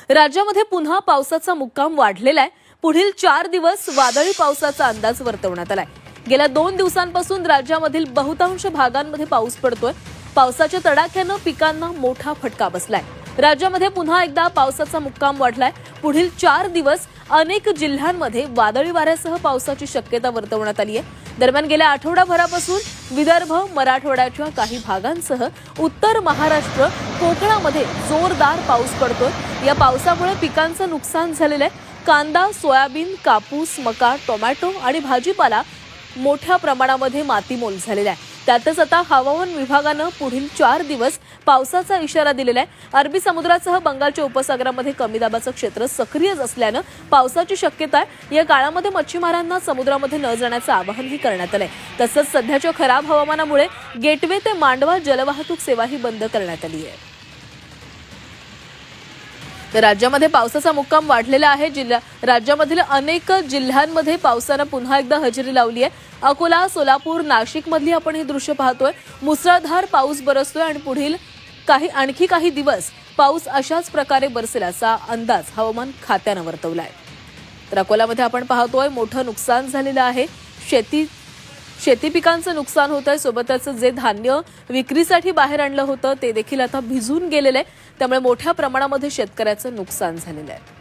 राज्यामध्ये पुन्हा पावसाचा मुक्काम वाढलेला आहे। पुढील 4 दिवस वादळी पावसाचा अंदाज वर्तवण्यात आलाय। गेल्या 2 दिवसांपासून राज्यामधील बहुतांश भागांमध्ये पाऊस पडतोय। पावसाच्या तडाख्यानं पिकांना मोठा फटका बसलाय। राज्यामध्ये पुन्हा एकदा पावसाचा मुक्काम वाढलाय। पुढील 4 दिवस अनेक जिल्ह्यांमध्ये वादळी वाऱ्यासह पावसाची शक्यता वर्तवण्यात आली आहे। दरम्यान गेल्या आठवडाभरापासून विदर्भ, मराठवाड्याच्या काही भागांसह उत्तर महाराष्ट्र, कोकणामध्ये जोरदार पाऊस पडतोय। या पावसामुळे पिकांचं नुकसान झालेलं आहे। कांदा, सोयाबीन, कापूस, मका, टोमॅटो आणि भाजीपाला मोठ्या प्रमाणामध्ये मातीमोल झालेला आहे। त्यातच आता हवामान विभागानं पुढील 4 दिवस पावसाचा इशारा दिलेला आहे। अरबी समुद्रासह बंगालच्या उपसागरामध्ये कमी दाबाचं क्षेत्र सक्रिय असल्यानं पावसाची शक्यता आहे। या काळामध्ये मच्छीमारांना समुद्रामध्ये न जाण्याचं आवाहनही करण्यात आलंय। तसंच सध्याच्या खराब हवामानामुळे गेटवे ते मांडवा जलवाहतूक सेवाही बंद करण्यात आली आहे। तर राज्यामध्ये पावसाचा मुक्काम वाढलेला आहे। राज्यामधील अनेक जिल्ह्यांमध्ये पावसानं पुन्हा एकदा हजेरी लावली आहे। अकोला, सोलापूर, नाशिक मधली आपण हे दृश्य पाहतोय। मुसळधार पाऊस बरसतोय आणि पुढील आणखी काही दिवस पाऊस अशाच प्रकारे बरसेल असा अंदाज हवामान खात्यानं वर्तवलाय। तर अकोल्यामध्ये आपण पाहतोय मोठं नुकसान झालेलं आहे। शेती पिकांचं नुकसान होत आहे। सोबतच जे धान्य विक्रीसाठी बाहेर आणलं होतं ते देखील आता भिजून गेलेलं आहे। त्यामुळे मोठ्या प्रमाणामध्ये शेतकऱ्याचं नुकसान झालेलं आहे।